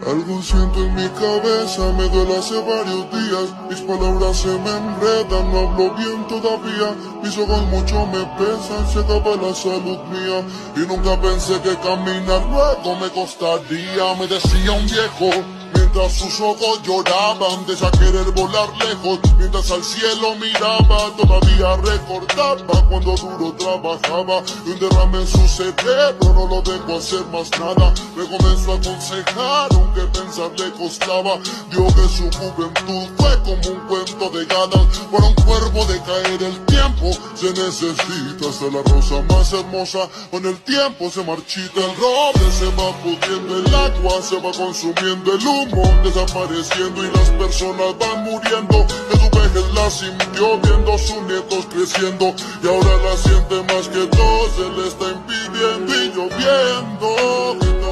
Algo siento en mi cabeza, me duele hace varios días. Mis palabras se me enredan, no hablo bien todavía. Mis ojos mucho me pesan, se acaba la salud mía. Y nunca pensé que caminar luego me costaría. Me decía un viejo, mientras sus ojos lloraban, de ya querer volar lejos. Mientras al cielo miraba, todavía recordaba cuando duro trabajaba. Y un derrame en su cerebro no lo dejó hacer más nada. Me comenzó a aconsejar, aunque pensar le costaba. Dijo que su juventud fue como un cuento de hadas. Para un cuervo de caer el tiempo se necesita. Hasta la rosa más hermosa con el tiempo se marchita. El roble se va pudriendo, el agua se va consumiendo, el humo desapareciendo y las personas van muriendo. De su vejez la sintió viendo sus nietos creciendo y ahora la siente más que todo, se le está impidiendo y lloviendo.